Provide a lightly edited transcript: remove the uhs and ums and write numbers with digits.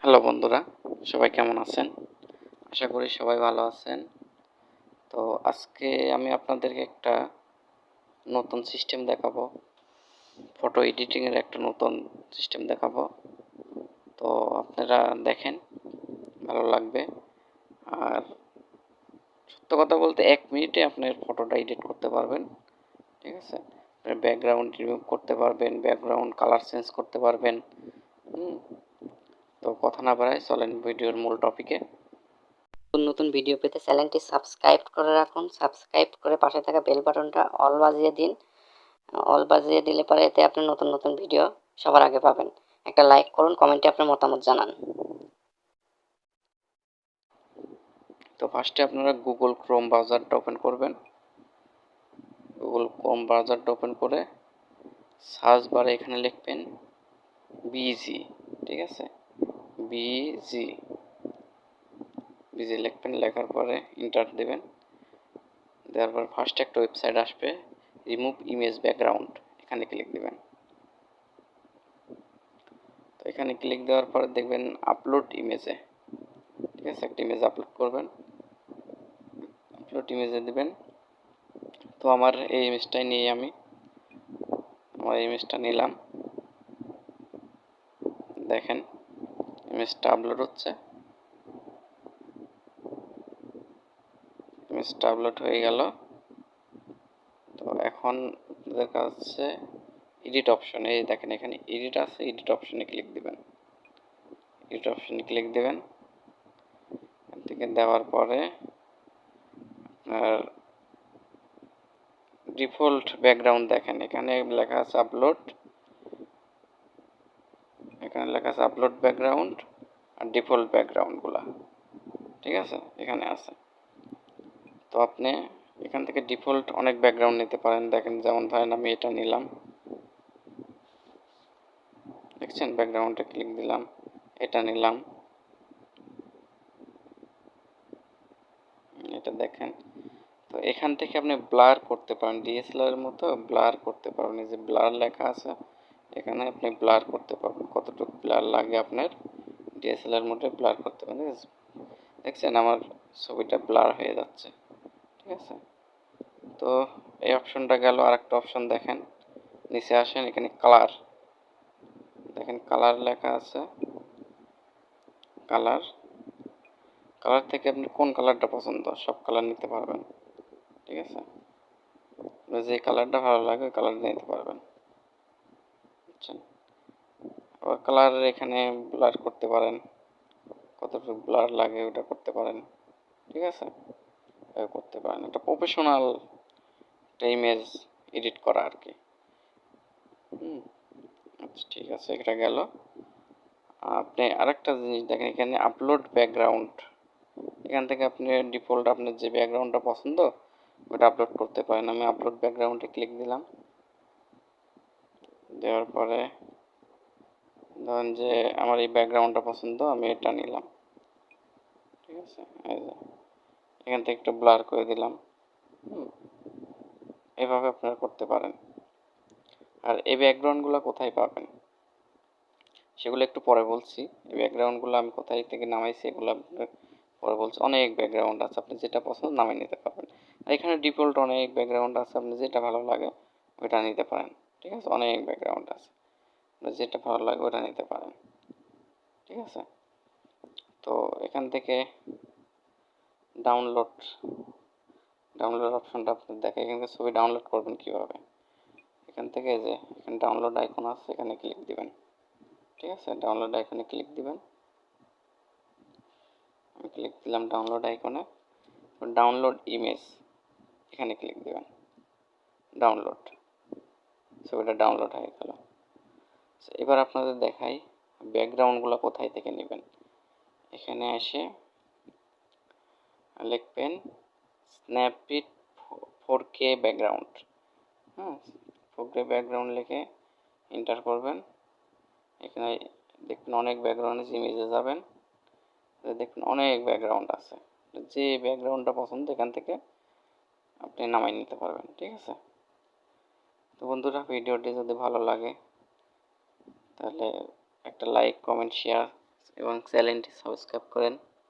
Hello বন্ধুরা, সবাই কেমন আছেন? আশা করি সবাই ভালো আছেন। তো আজকে আমি আপনাদেরকে একটা নতুন সিস্টেম দেখাবো। ফটো এডিটিংয়ের একটা নতুন সিস্টেম দেখাবো। তো আপনারা দেখেন, ভালো লাগবে। আর সত্য কথা বলতে 1 মিনিটে আপনার ফটোটা এডিট করতে পারবেন। ঠিক আছে? ব্যাকগ্রাউন্ড রিমুভ করতে পারবেন, ব্যাকগ্রাউন্ড কালার চেঞ্জ করতে পারবেন। তো কথা না বাড়াই, চলেন ভিডিওর মূল টপিকে। নতুন ভিডিও পেতে চ্যানেলটি সাবস্ক্রাইব করে রাখুন। সাবস্ক্রাইব করে পাশে থাকা বেল বাটনটা অল বাজিয়ে দিন। অল বাজিয়ে দিলে পরে এতে আপনি নতুন নতুন ভিডিও সবার আগে পাবেন। একটা লাইক করুন, কমেন্টে আপনার মতামত জানান। তো ফার্স্টে আপনারা গুগল ক্রোম ব্রাউজারটা ওপেন করবেন। গুগল ক্রোম ব্রাউজারটা ওপেন করে সার্চ বারে এখানে লিখবেন বিজি। ঠিক আছে? বিজি বিজি লিখবেন, লেখার পরে এন্টার দেবেন। দেওয়ার পর ফার্স্টে একটা ওয়েবসাইট আসবে, রিমুভ ইমেজ ব্যাকগ্রাউন্ড, এখানে ক্লিক দিবেন। তো এখানে ক্লিক দেওয়ার পরে দেখবেন আপলোড ইমেজে। ঠিক আছে? একটা ইমেজ আপলোড করবেন, আপলোড ইমেজে দিবেন। তো আমার এই ইমেজটাই নিয়ে আমি আমার ইমেজটা নিলাম। দেখেন ইমেজটা আপলোড হচ্ছে। ইমেজটা আপলোড হয়ে গেল। তো এখন আপনাদের কাজ হচ্ছে এডিট অপশন। এই দেখেন এখানে এডিট আছে, এডিট অপশনে ক্লিক দিবেন। এডিট অপশনে ক্লিক দিবেন। এখান থেকে দেওয়ার পরে আপনার ডিফল্ট ব্যাকগ্রাউন্ড দেখেন, এখানে লেখা আছে আপলোড। এখানে লেখা আছে আপলোড ব্যাকগ্রাউন্ড আর ডিফল্ট ব্যাকগ্রাউন্ডগুলা। ঠিক আছে? এখানে আছে। তো আপনি এখান থেকে ডিফল্ট অনেক ব্যাকগ্রাউন্ড নিতে পারেন। দেখেন যেমন ধরেন আমি এটা নিলাম। দেখছেন? ব্যাকগ্রাউন্ডে ক্লিক দিলাম, এটা নিলাম। এটা দেখেন। তো এখান থেকে আপনি ব্লার করতে পারেন, ডিএসএলআর এর মতো ব্লার করতে পারবেন। এই যে ব্লার লেখা আছে, এখানে আপনি ব্লার করতে পারবেন, কতটুকু ব্লার লাগে আপনার ডিএসএলআর মোডে ব্লার করতে পারেন। দেখছেন আমার ছবিটা ব্লার হয়ে যাচ্ছে। ঠিক আছে? তো এই অপশনটা গেল। আরেকটা অপশন দেখেন, নিচে আসেন, এখানে কালার দেখেন, কালার লেখা আছে। কালার কালার থেকে আপনি কোন কালারটা পছন্দ, সব কালার নিতে পারবেন। ঠিক আছে? যে কালারটা ভালো লাগে ওই কালার নিতে পারবেন। বুঝছেন? আবার কালার এখানে ব্লার করতে পারেন, কতটুকু ব্লার লাগে ওটা করতে পারেন। ঠিক আছে? করতে পারেন। একটা প্রফেশনাল একটা ইমেজ এডিট করা আর কি। আচ্ছা, ঠিক আছে, এটা গেল। আপনি আরেকটা জিনিস দেখেন, এখানে আপলোড ব্যাকগ্রাউন্ড। এখান থেকে আপনি ডিফল্ট আপনার যে ব্যাকগ্রাউন্ডটা পছন্দ ওটা আপলোড করতে পারেন। আমি আপলোড ব্যাকগ্রাউন্ডে ক্লিক দিলাম। দেওয়ার পরে ধরেন যে আমার এই ব্যাকগ্রাউন্ডটা পছন্দ, আমি এটা নিলাম। ঠিক আছে? এই যে এখান থেকে একটু ব্লার করে দিলাম। এভাবে আপনারা করতে পারেন। আর এই ব্যাকগ্রাউন্ডগুলো কোথায় পাবেন সেগুলো একটু পরে বলছি। এই ব্যাকগ্রাউন্ডগুলো আমি কোথায় থেকে নামাইছি এগুলো পরে বলছি। অনেক ব্যাকগ্রাউন্ড আছে, আপনি যেটা পছন্দ নামিয়ে নিতে পারবেন। আর এখানে ডিফল্ট অনেক ব্যাকগ্রাউন্ড আছে, আপনি যেটা ভালো লাগে ওইটা নিতে পারেন। ঠিক আছে? অনেক ব্যাকগ্রাউন্ড আছে, আপনার যেটা ভালো লাগে ওটা নিতে পারেন। ঠিক আছে? তো এখান থেকে ডাউনলোড ডাউনলোড অপশনটা আপনার দেখে, এখান থেকে ছবি ডাউনলোড করবেন কীভাবে। এখান থেকে যে এখানে ডাউনলোড আইকন আছে, এখানে ক্লিক দিবেন। ঠিক আছে? ডাউনলোড আইকনে ক্লিক দিবেন। আমি ক্লিক দিলাম ডাউনলোড আইকনে। ডাউনলোড ইমেজ, এখানে ক্লিক দিবেন। ডাউনলোড, ছবিটা ডাউনলোড হয়ে গেল। এবার আপনাদের দেখাই ব্যাকগ্রাউন্ডগুলো কোথায় থেকে নেবেন। এখানে এসে লিখবেন Snapchat 4K background. 4K background লিখে এন্টার করবেন। এখানে দেখবেন অনেক ব্যাকগ্রাউন্ড ইমেজে যাবেন, দেখবেন অনেক ব্যাকগ্রাউন্ড আছে। যে ব্যাকগ্রাউন্ডটা পছন্দ এখান থেকে আপনি নামাই নিতে পারবেন। ঠিক আছে? তো বন্ধুরা, ভিডিওটি যদি ভালো লাগে তাহলে একটা লাইক, কমেন্ট, শেয়ার এবং চ্যানেলটি সাবস্ক্রাইব করেন।